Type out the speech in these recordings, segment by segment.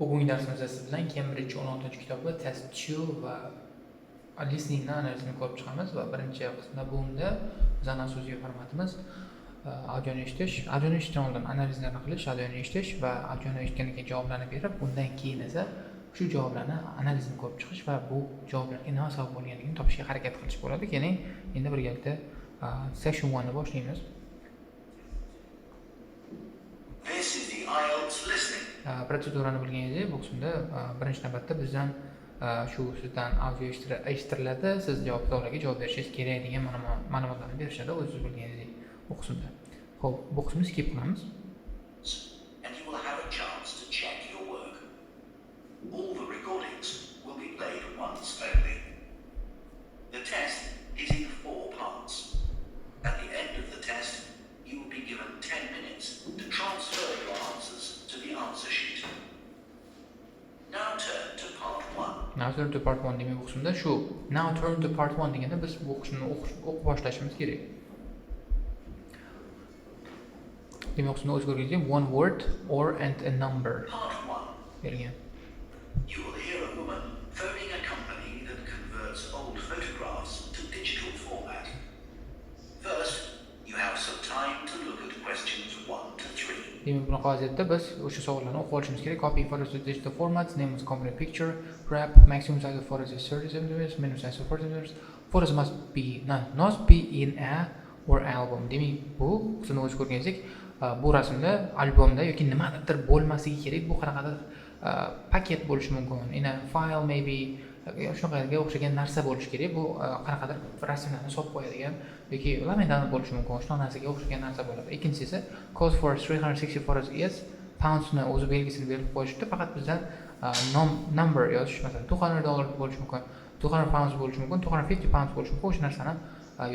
Bugungi darsimizda siz bilan Cambridge 16-kitobi Test 2 va listening analizini ko'rib chiqamiz va birinchi qismda bunda bizning asosiy formatimiz audioni eshitish. Audioni eshitishdan oldin analizlarni qilish, audioni eshitish va audioni eshitgandan keyin javoblarni berib, undan keyin esa shu javoblarni analizini ko'rib chiqish va bu javoblarga nima sabab bo'lganligini topishga harakat qilish bo'ladi. Keling, endi birgalikda section 1 ni boshlaymiz. This is the Ielts listening. Protsedurani bilganingizdek, bu qismda birinchi navbatda bizdan shu sizdan audio eshittiriladi, siz javoblarga javob berishingiz kerak degan ma'lumotlarni berishadi, o'zingiz bilganingizdek bu qismda. Xo'p, bu qismni skip qilamiz. And you will have a chance to check your work. All the recordings will be played once only. The test is in 4 parts. At the end of the test, you will be given 10 minutes to transfer your answers to the answer sheet. Now turn to part 1. Now turn to part 1 demak bu qismda shu now turn to part 1 deganda biz bu qismni o'qib boshlashimiz kerak. Demak qismda o'z ko'rganingizdek one word or and a number Part 1. bergan. You will hear a woman phoning a company that converts old photographs to digital format. First, you have some time to look at questions 1 to 3. Demak bunaqa vaziyatda biz o'sha savollarni o'qib olishimiz kerak. Copy photos to digital formats, name of the company picture, wrap, maximum size of photos is 30 cm, minimum size of 40 cm. Photos must be not be in a or album. Demak bu qismni o'z ko'rganingizdek, bu rasmda albomda yoki nimadir bo'lmasligi kerak. Bu qanaqadir paket bo'lishi mumkin. In a file maybe shunaqaga o'xshagan narsa bo'lishi kerak. Bu qanaqadir rasmlarni solib qo'yadigan yoki laminat bo'lishi mumkin. Shunaqa narsaga o'xshagan narsa bo'ladi. Ikkinchisi esa cost for 360 photos is poundsni o'zi belgisini berib qo'yishdi. Faqat bizdan number yozish, masalan $200 bo'lishi mumkin, 200 pounds bo'lishi mumkin, 250 pounds bo'lishi mumkin. O'sha narsani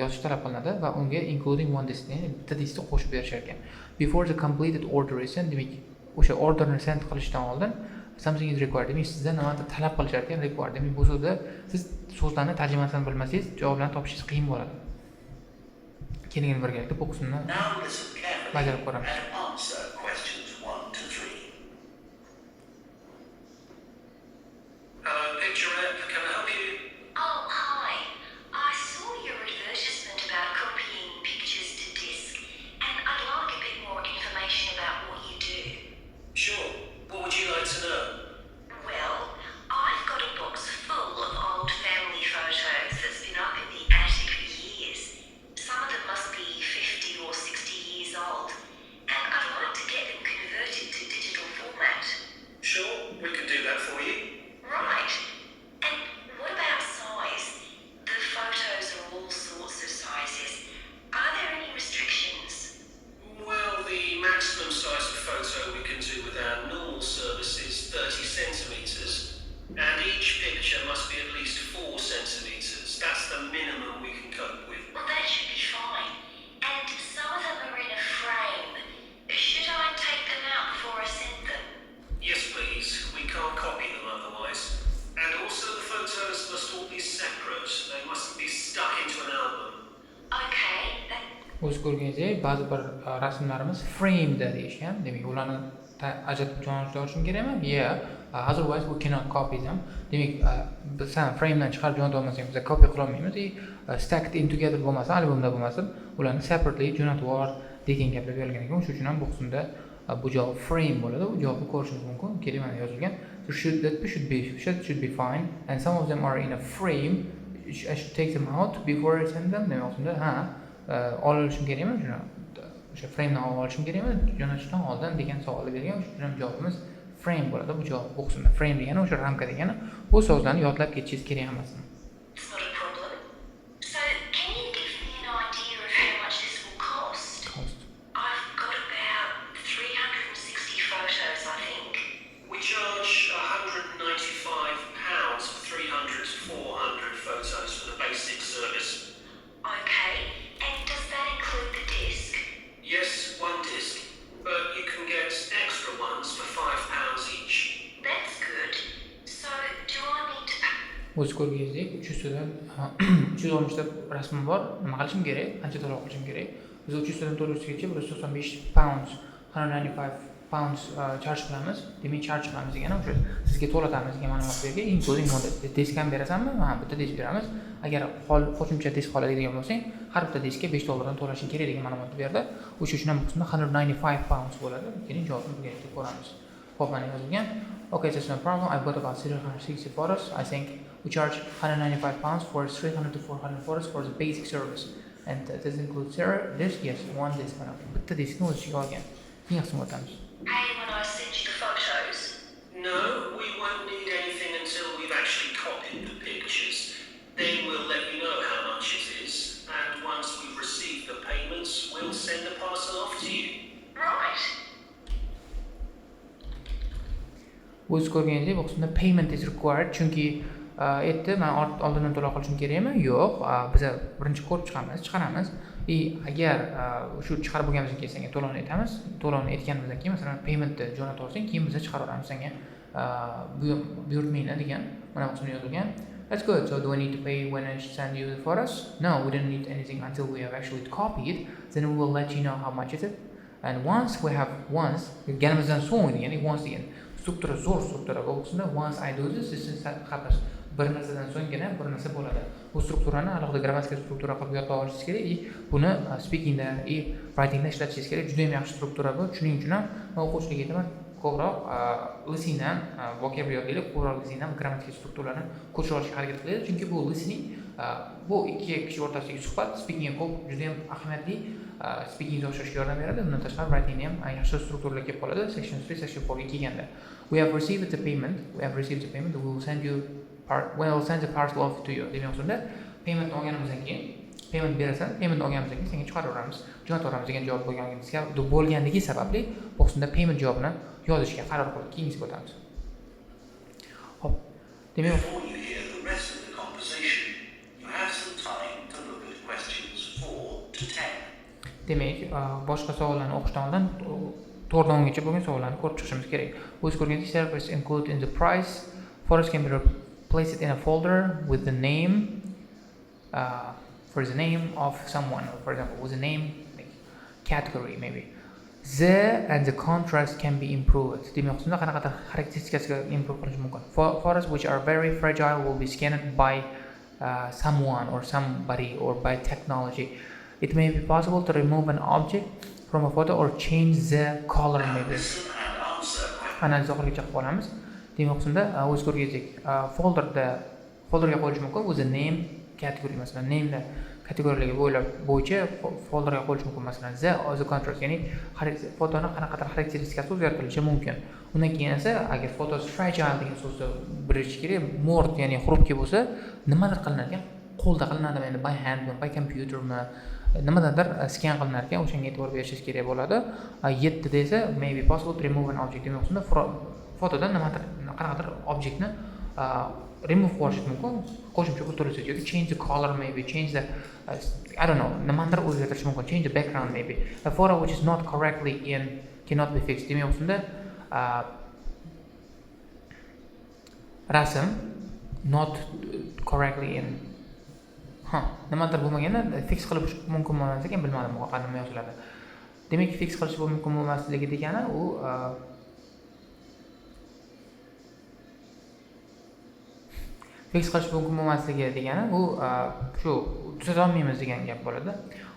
yozish talab qilinadi va unga including one disk, ya'ni bitta diskni qo'shib berishar ekan. Before the completed order is sent, demak o'sha orderni send qilishdan oldin something is required. Demak sizdan nimadir talab qilishar ekan, required. Demak bu so'zda siz so'zlarni tarjimasini bilmasangiz, javoblarni topishingiz qiyin bo'ladi. Keling birgalikda bu qismni Now listen carefully bajarib ko'ramiz. and answer questions 1 to 3. Hello, picture rep. Can I help you? Oh, hi. I saw your advertisement about copying pictures to disk, and I'd like a bit more information about what you do. Sure. What would you like to know? Well, I've got a box full of old family photos that's been up in the attic for years. Some of them must be 50 or 60 years old, and I'd like to get them converted to digital format. Sure, we can do that for you. Right. And what about size? The photos are all sorts of sizes. Are there any restrictions? Well, the maximum size of photo we can do with our normal service is 30 centimeters, and each picture must be at least 4 centimeters. That's the minimum we can cope with. Well, that should be fine. And some of them are in a frame. Should I take them out before I send them? Yes, please. We can't copy them otherwise. And also the photos must all be separate. They mustn't be stuck into an album. Okay. O'z ko'rganingizdek, ba'zi bir rasmlarimiz frame'da deyishgan. Demak, ularni ajratib joylashtirib olishim kerakmi? Yeah. Otherwise we cannot copy them. Demak, biz frame'dan chiqarib jo'nata olmasak, biz copy qila olmaymiz. Stacked in together bo'lmasa, albomda bo'lmasa, ularni separately jo'natib ol degan gaplar berilgan ekan. Shuning uchun ham bu qismda bu javob frame bo'ladi. Bu javobni ko'rishingiz mumkin. Keling, mana yozilgan. So should be fine, and some of them are in a frame. I should take them out before I send them. Demak, qismda olishim kerakmi? Shuni o'sha framedan olishim kerakmi? Jo'natishdan oldin degan savolni bergan. Shuning uchun javobimiz frame bo'ladi. Bu javob bu qismda frame degani o'sha ramka degani. Bu so'zlarni yodlab ketishingiz kerak emas. It's not a problem. So, can you give me an idea of how much this will cost? I've got about 360 photos, I think. We charge £195 for 300 to 400 photos for the basic service. Okay. And does that include the disc? Yes, one disc, but you can get extra ones for £5 each. That's good. So, do I need to... O'z ko'rganingizdek 300 dan 360 ta rasmim bor. Nima qilishim kerak? Qancha to'lov qilishim kerak? Biz 300 dan to'lashgacha 195 pounds, 195 pounds charge qilamiz. Demak, charge qilamiz degani o'sha sizga to'latamiz degan ma'lumot bergan. Including disk ham berasanmi? Ha, bitta disk beramiz. Agar qo'shimcha disk qoladigan bo'lsang, har bitta diskka $5 dan to'lashing kerak degan ma'lumotni berdi. O'sha uchun ham qismida 195 pounds bo'ladi. Keyin javobni birgalikda ko'ramiz. Xo'p, mana yozilgan. Okay, that's no problem. I've got about 360 photos. I think we charge 195 pounds for 300 to 400 photos for the basic service. And this includes disk? Yes, one disk. Bitta diskni o'z ichiga olgan. Keyin qismga o'tamiz. Hey, when I send you the photos. No, we won't need anything until we've actually copied the pictures. Then we'll let you know how much it is. And once we've received the payments, we'll send the parcel off to you. Right. O'z ko'rganingizdek, bu qismda payment is required, chunki aytdi, men oldindan to'lab qolishim kerakmi? Yo'q, biz birinchi ko'rib chiqaramiz. Agar shu chiqarib bo'lganimizdan keyin senga to'lovni aytamiz. To'lovni aytganimizdan keyin, masalan, paymentni jo'natib olsang, keyin biz chiqaraveramiz senga. Buyurtmaydi degan mana bu qismda yozilgan. That's good. So do I need to pay when I send you the photos? No, we don't need anything until we have actually copied. Then we will let you know how much is it. And once ganimizdan so'ng degani once degan struktura zo'r struktura bu qismda once I do this is happens. Bir narsadan so'nggina bir narsa bo'ladi. Bu strukturani alohida grammatik struktura qilib yodlab olishingiz kerak. Buni speakingda, writingda ishlatishingiz kerak. Juda ham yaxshi struktura bu. Shuning uchun ham men o'quvchilarga aytaman, ko'proq listeningdan vocabulary ko'proq listeningdan grammatik strukturalarni ko'chirib olishga harakat qiladi. Chunki bu listening bu ikki kishi o'rtasidagi suhbat speakingga ko'p juda ham ahamiyatli speakingni oshirishga yordam beradi. Bundan tashqari writingni ham yaxshi strukturalar kelib qoladi. Section 3, section 4 ga kelganda. We have received the payment. We will send you send the parcel off to you. Demak, unda payment olganimizdan keyin payment berasan, payment olganimizdan keyin senga chiqaraveramiz, jo'nataveramiz degan javob bo'lganligi sababli bu qismda payment javobini yozishga qaror qildik. Keyingisiga o'tamiz. Hop. Demak, Before you hear the rest of the conversation, you have some time to look at questions 4 to 10. Demak, boshqa savollarni o'qishdan oldin 4 dan 10 gacha bo'lgan savollarni ko'rib chiqishimiz kerak. O'z ko'rganingizdek, service included in the price. Photos can be placed in a folder with the name, for the name of someone, or for example, with the name, like category maybe. And the contrast can be improved. Demak, shunda qanaqadir xarakteristikasiga improve qilish mumkin. Photos which are very fragile will be scanned by someone or somebody or by technology. It may be possible to remove an object from a photo or change the color maybe. Listen and answer questions. Analiz oxirigacha qilib olamiz. Demak, shunda o'z ko'rganingizdek folderga qo'yish mumkin. With the name category, masalan, name kategoriyalarga bo'yicha folderga qo'yish mumkin. Masalan, the contrast, ya'ni fotoni qanaqadir xarakteristikasi o'zgartirilishi mumkin. Undan keyin esa agar fotos fragile degan so'zni bilish kerak, more ya'ni xrupki bo'lsa, nimadir qilinadigan, qo'lda qilinadi, ya'ni by hand, by computer, nimadandir scan qilinar ekan, o'shanga e'tibor berishingiz kerak bo'ladi. 7 da esa may be possible to remove an object. Demak, shunda fotodan qanaqadir obyektni remove qilish mumkin. Qo'shimcha pul to'lasangiz yoki change the color maybe, change the I don't know, nimadir o'zgartirish mumkin. Change the background maybe. A photo which is not correctly in cannot be fixed. Demak, shunda rasm not correctly in nimadir bo'lmaganda fix qilish mumkin emas ekan, bilmadim qanday nima yoziladi. Demak, fix qilish mumkin bo'lmasligi degani u fix qilish mumkin bo'lmasligi degani u shu tuzata olmaymiz degan gap bo'ladi.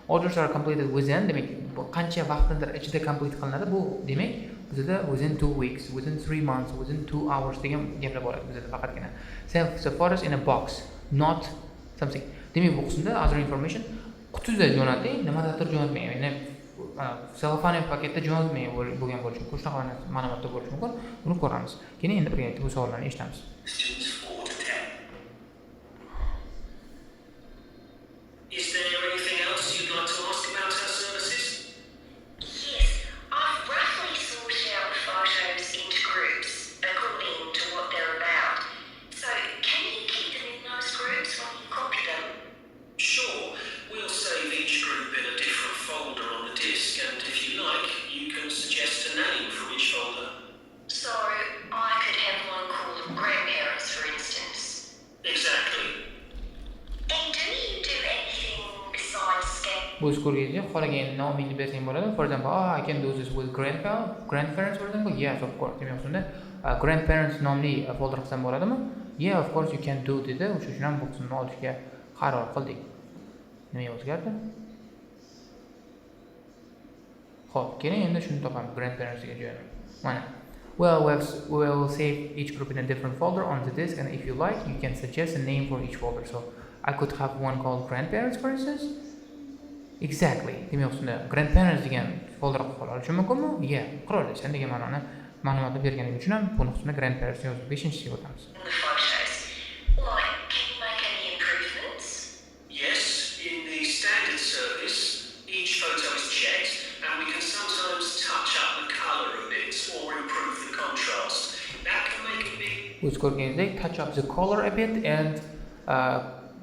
Orders are completed within, demak, qancha vaqtdir ichida complete qilinadi. Bu demak bizda within 2 weeks, within 3 months, within 2 hours degan gaplar bo'ladi bizda faqatgina. So photos in a box, not something. Demak, bu qismda other information qutida jo'nating, nimadadir jo'natmang. Ya'ni selofan paketda jo'natmang bo'lgan bo'lishi mumkin. Shunaqa ma'lumotda bo'lishi mumkin. Buni ko'ramiz. Keyin endi birgalikda bu savollarni eshitamiz. Questions 4 to 10. Is there anything else you'd like to ask about our services? Yes, I've roughly sorted out the photos into groups according to what they're about. So, can you keep them in those groups when you copy them? Sure, we'll save each group in a different folder on the disk, and if you like, you can suggest a name for each folder. So, I could have one called grandparents, for Bu ko'rganda xohlagan nomingni bersang bo'ladi. For example, I can do this with grandparents for example. Yes, of course. Demak, shunda grandparents nomli folder qilsam bo'ladimi? Yeah, of course you can do dedi. O'sha uchun ham bu qismni olishga qaror qildik. Nima o'zgardi? Xo'p, keling endi shuni topamiz. Grandparents ga jo'nam. Mana. Well, we'll save each group in a different folder on the disk, and if you like, you can suggest a name for each folder. So I could have one called grandparents, for instance. Exactly. Demak, shunda grandparents degan folder qilib olishim mumkinmi? Yeah, qila olasan degan ma'lumotni berganim uchun ham buni qismida grandparents yozib 5-siga o'tamiz. The photos. Like, can you make any improvements? Yes, in the standard service, each photo is checked, and we can sometimes touch up the color a bit or improve the contrast. That can make a big... O'z ko'rganingizdek, touch up the color a bit and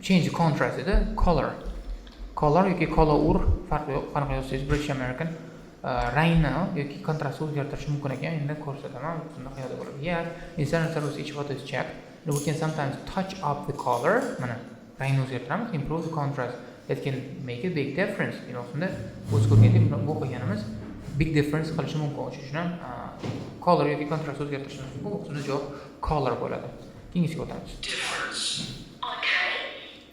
change the contrast edi. Color yoki color farqi yo'q. Qanaqa yozsangiz British American rangni yoki kontrastni o'zgartirish mumkin ekan. Endi ko'rsataman. Bunda qayerda bo'ladi? Yeah, in standard service each photo is checked. We can sometimes touch up the color. Mana rangni o'zgartiramiz, improve the contrast. That can make a big difference. Shunda o'z ko'rganingizdek bu qilganimiz big difference qilishi mumkin. O'sha uchun ham color yoki contrast o'zgartirishimiz mumkin. Bu qismda javob color bo'ladi. Keyingisiga o'tamiz. difference. Okay.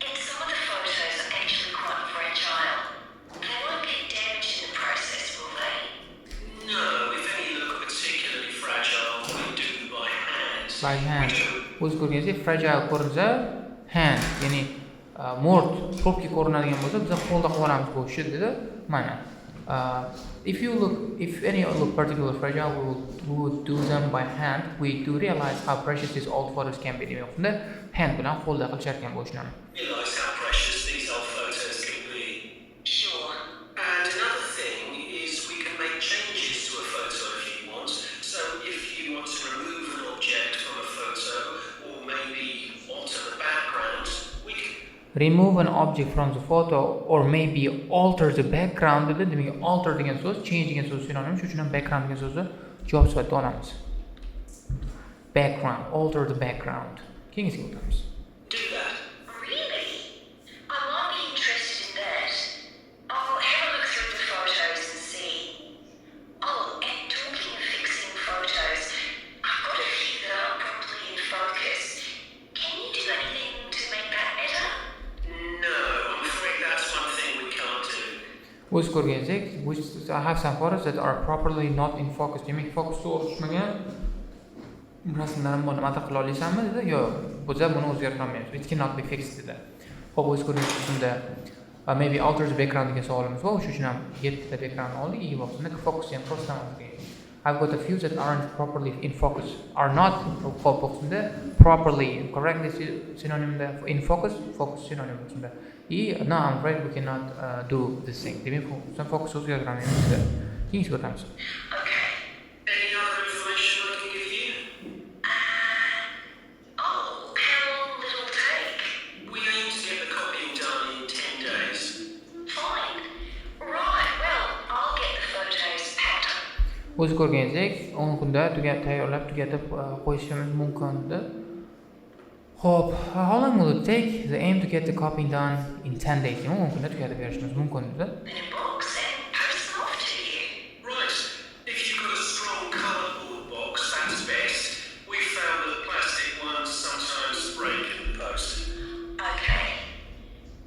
And some of the photos are actually quite fragile. They won't get damaged in the process, will they? No, if any look particularly fragile, we do by hand. By hand. O'z ko'rganingizdek fragile ko'rinsa hand, ya'ni mo'rt probki ko'rinadigan bo'lsa biz qo'lda qilib olamiz bu ishni dedi. Mana. If any look particularly fragile, we would do them by hand. We do realize how precious these old photos can be. Demak, shunda hand bilan qo'lda qilishar ekan bu ishni. Realize how precious these old photos can be. Sure. And another thing is we can make changes to a photo if you want. So if you want to remove an object from a photo or maybe alter the background, we can Remove an object from the photo or maybe alter the background dedi. Demak, alter degan so'z, change degan so'z sinonim. Shuning uchun ham background degan so'zni javob sifatida olamiz. Background, alter the background. Keyingisiga o'tamiz. do that. Really? I might be interested in that. I'll have a look through the photos and see. Oh, and talking of fixing photos, I've got a few that aren't properly in focus. Can you do anything to make that better? No, I'm afraid that's one thing we can't do. O'z ko'rganingizdek, I have some photos that are properly not in focus. Demak, fokusga o'rishmagan rasmlarim bor. Nima qila olasanmi dedi? Yo'q, biz buni o'zgartira olmaymiz. It cannot be fixed dedi. Xo'p, o'z ko'rganingizda maybe alter the background degan savolimiz bor. O'sha uchun ham 7 ta background oldik. Ega bo'lsin. Focus ham to'g'ridan I've got a few that aren't properly in focus. Are not properly, correctly synonym in focus synonym. No, I'm afraid we cannot do this thing. Demak, focus o'zgartiramiz. Keyingisiga o'tamiz. Okay. Any other information I can give you? Oh, how long will it take? We aim to get the copying done in 10 days. Fine. Right, well, I'll get the photos packed up. O'zi ko'rganingizdek, 10 kunda tayyorlab tugatib qo'yishimiz mumkin edi. Xo'p, how long will it take? The aim to get the copying done in 10 days. 10 kunda tugatib berishimiz mumkin edi. In a box and post them off to you. Right. If you've got a strong cardboard box, that's best. We found that plastic ones sometimes break in the post. Okay.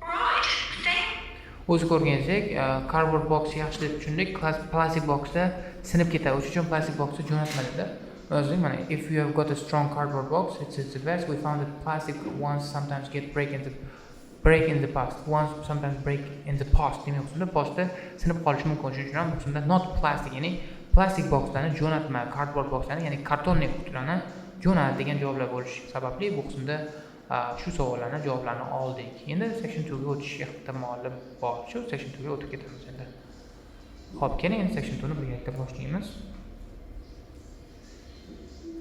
Right, thank O'zi ko'rganingizdek, cardboard box yaxshi deb tushundik. Plastic boxda sinib ketadi. O'sha uchun plastic boxni jo'natmadi. Yozdik mana, if you have got a strong cardboard box, it's the best. We found that plastic ones sometimes break in the past. Ones sometimes break in the past. Demak, shunda postda sinib qolishi mumkin. Shuning uchun ham shunda not plastic, ya'ni plastic boxlarni jo'natma, cardboard boxlarni, ya'ni kartonli qutilarni jo'nat degan javoblar bo'lishi sababli bu qismda shu savollarning javoblarini oldik. Endi section 2 ga o'tish ehtimoli bor. Shu section 2 ga o'tib ketamiz endi. Xo'p, keling endi section 2 ni birgalikda boshlaymiz.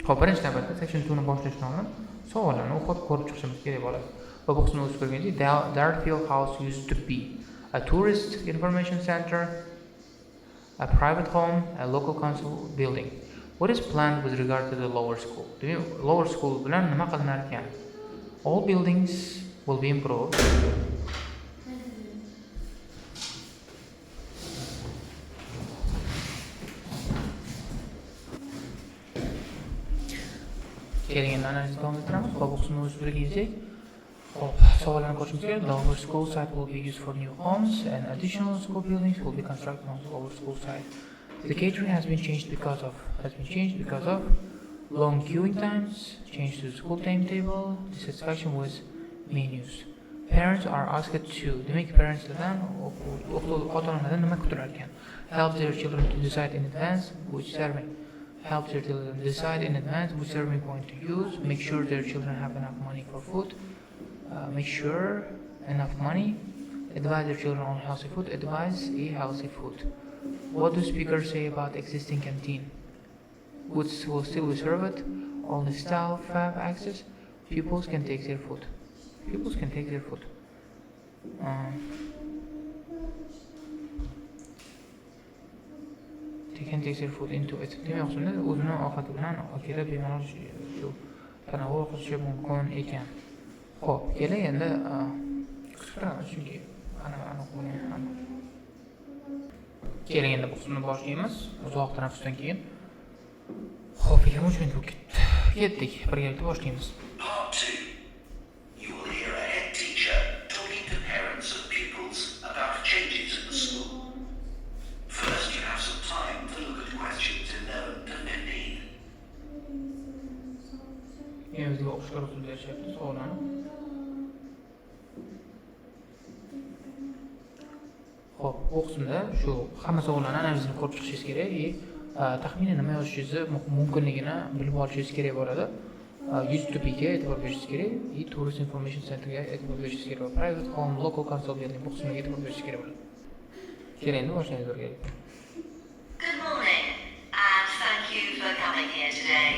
Xo'p, birinchi navbatda section 2 ni boshlashdan oldin savollarni o'qib ko'rib chiqishimiz kerak bo'ladi. Va bu qismni o'z ko'rganingizdek, Darfield House used to be a tourist information center, a private home, a local council building. What is planned with regard to the lower school? Demak, lower school bilan nima qilinar ekan? All buildings will be improved. Keling, analiz davom ettiramiz. Hop, bu qismni o'z biriga yezdik. Hop, savollarni ko'rishimiz kerak. The over school site will be used for new homes and additional school buildings will be constructed on the over school site. The catering has been changed because of long queuing times, change to the school timetable, dissatisfaction with menus. Parents are asked to demak parents-lardan ota-onalardan nima kutilar ekan? Help their children to decide in advance which serving point to use. Make sure their children have enough money for food. Advise their children on healthy food. Advise a healthy food. What do speakers say about existing canteen? Goods will still be served. Only staff have access. Pupils can take their food. They can take their food into it. Demak, shunda o'zini ovqati bilan kelib bemalol shu tanovul qilishi mumkin ekan. Xo'p, keling endi qisqaramiz chunki keling endi bu qismni boshlaymiz. Uzoq tanaffusdan keyin. Xo'p, 23 minut bo'lib ketdik. Birgalikda boshlaymiz. Part 2. You will hear a head teacher talking to parents and pupils about changes in the school. First, you have some time to look at questions 11 to 15. Bizga o'qishga ruxsat berishyapti, savollarni. Xo'p, bu qismda shu hamma savollarni analizini ko'rib chiqishingiz kerak va taxminan nima yozishingiz mumkinligini bilib olishingiz kerak bo'ladi. Used to be ga e'tibor berishingiz kerak va Tourist Information Center ga e'tibor berishingiz kerak. Private home, local council building bu qismga e'tibor berishingiz kerak bo'ladi. Keling, endi boshlaymiz birgalikda. Good morning, and thank you for coming here today.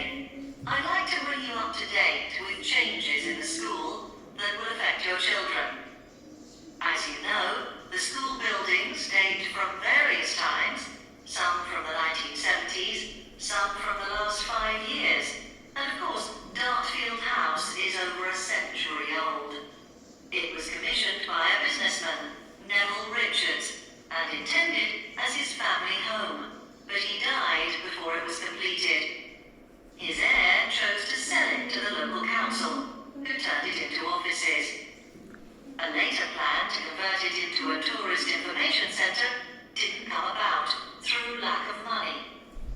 I'd like to bring you up to date with changes in the school that will affect your children. As you know, the school buildings date from various times, some from the 1970s, some from the last 5 years, and of course, Dartfield House is over a century old. It was commissioned by a businessman, Neville Richards, and intended as his family home, but he died before it was completed. His heir chose to sell it to the local council, who turned it into offices. A later plan to convert it into a tourist information centre didn't come about through lack of money,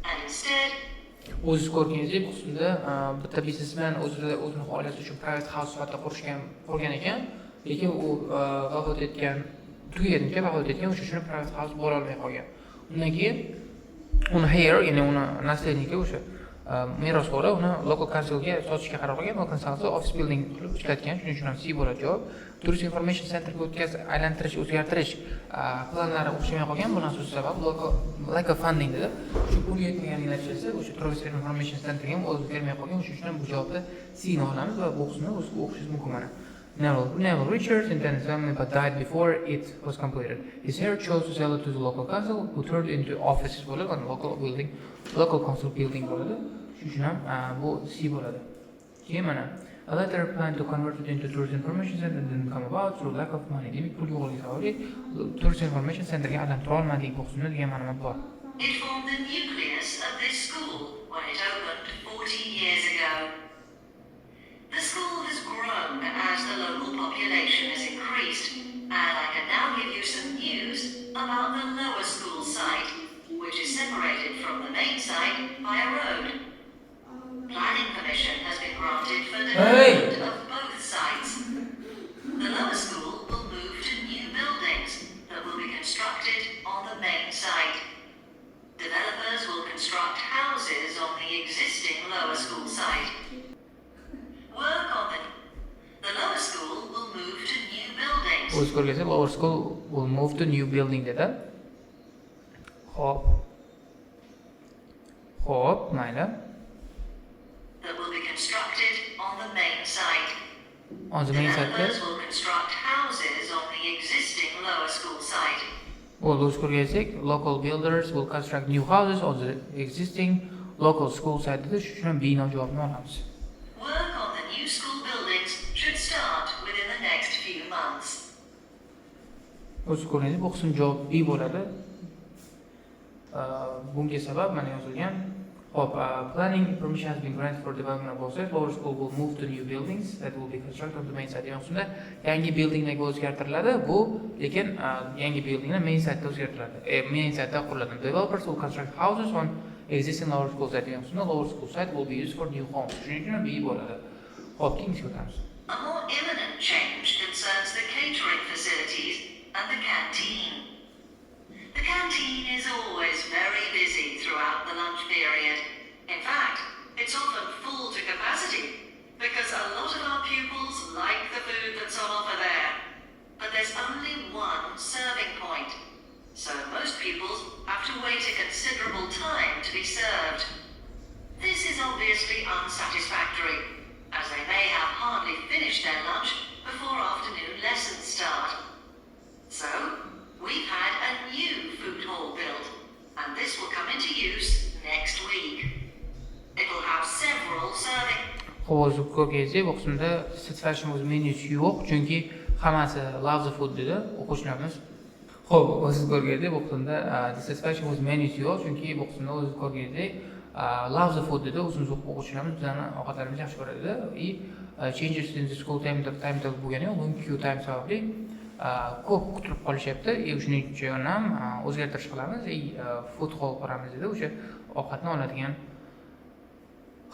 and instead O'zingiz ko'rganingizdek, bu qismda bitta biznesmen o'zini oilasi uchun private house sifatida qurgan ekan, lekin u tugagancha vafot etgan, o'sha uchun private house bo'la olmay qolgan. Undan keyin uni heir, ya'ni uni nasledniki o'sha merosxo'ri uni local councilga sotishga qaror qilgan. Local council office building qilib ishlatgan, shuning uchun ham C bo'ladi javob. Tourist Information Centerga aylantirish, o'zgartirish planlari o'xshamay qolgan. Buning asosiy sababi local funding dedi. Shu pul yetmaganliklari o'sha Tourist Information Centerga ham o'zi bermay qolgan. Shuning uchun bu javobni C ni olamiz va bu qismni o'qishingiz mumkin mana. Neville Richards intended family but died before it was completed. His heir chose to sell it to the local council, who turned it into offices bo'ladi, local council building bo'ladi. Shuning uchun ham bu C bo'ladi. Keyin mana a later plan to convert it into Tourist Information Center didn't come about through lack of money. Demak, pul yo'qligi sababli Tourist Information Centerga aylantira olmadik bu qismda degan ma'lumot bor. it formed the nucleus of this school when it opened 40 years ago. The school has grown as the local population has increased, and I can now give you some news about the lower school site, which is separated from the main site by a road. Planning permission has been granted for development of both sites. The lower school will move to new buildings that will be constructed on the main site. Developers will construct houses on the existing lower school site. Work on the lower school will move to new buildings. O'z ko'rgazib, lower school will move to new building dedi. Xo'p, mayli. That will be constructed on the main site. On the main site. Developers will construct houses on the existing lower school site. O'z ko'rgazib, local builders will construct new houses on the existing local school site dedi. Shuning uchun bino javobini olamiz. Work on the new school buildings should start within the next few months. O'z ko'rgazib, bu qism javob B bo'ladi. Bunga sabab mana yozilgan Hop, planning permission has been granted for development of Boxer. Lower school will move to new buildings that will be constructed on the main site. Yo'qsunda yangi buildinglarga o'zgartiriladi. Bu lekin yangi buildinglar main site'da o'zgartiriladi. Main site'da quriladi. Developers will construct houses on existing lower school site. Yo'qsunda lower school site will be used for new homes. Shuning uchun B bo'ladi. Hop, keyingiga o'tamiz. A more imminent change concerns the catering facilities and the canteen. The canteen is always very busy throughout the lunch period. In fact, it's often full to capacity because a lot of our pupils like the food that's on offer there. But there's only one serving point, so most pupils have to wait a considerable time to be served. This is obviously unsatisfactory, as they may have hardly finished their lunch before afternoon lessons start. So, we've had a new food hall built, and this will come into use next week. It will have several serving. Hozir ko'rganingizdek, bu qismda satisfaction with menus yo'q, chunki hammasi love the food dedi o'quvchilarimiz. Xo'p, siz ko'rganingizdek, bu qismda satisfaction with menus yo'q, chunki bu qismda o'zingiz ko'rganingizdek love the food dedi. O'zimiz o'quvchilarimiz bizlarni ovqatlarimizni yaxshi ko'radi и changes in the school timetable bo'lgani yo'q, bugun queue time sababli ko'p kutilib qolishyapti. Shuning uchun ham o'zgartirish qilamiz. Food hall quramiz dedi. O'sha ovqatni oladigan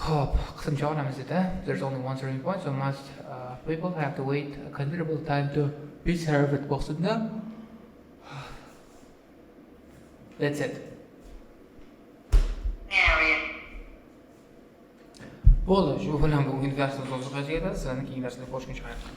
hop, qismcha olamiz dedi. There's only one serving point, so most people have to wait a considerable time to be served boxida. That's it. Bo'ldi, shu bilan bugungi darsimiz o'ziga yetadi. Sizlarni keyingi darsda ko'rishguncha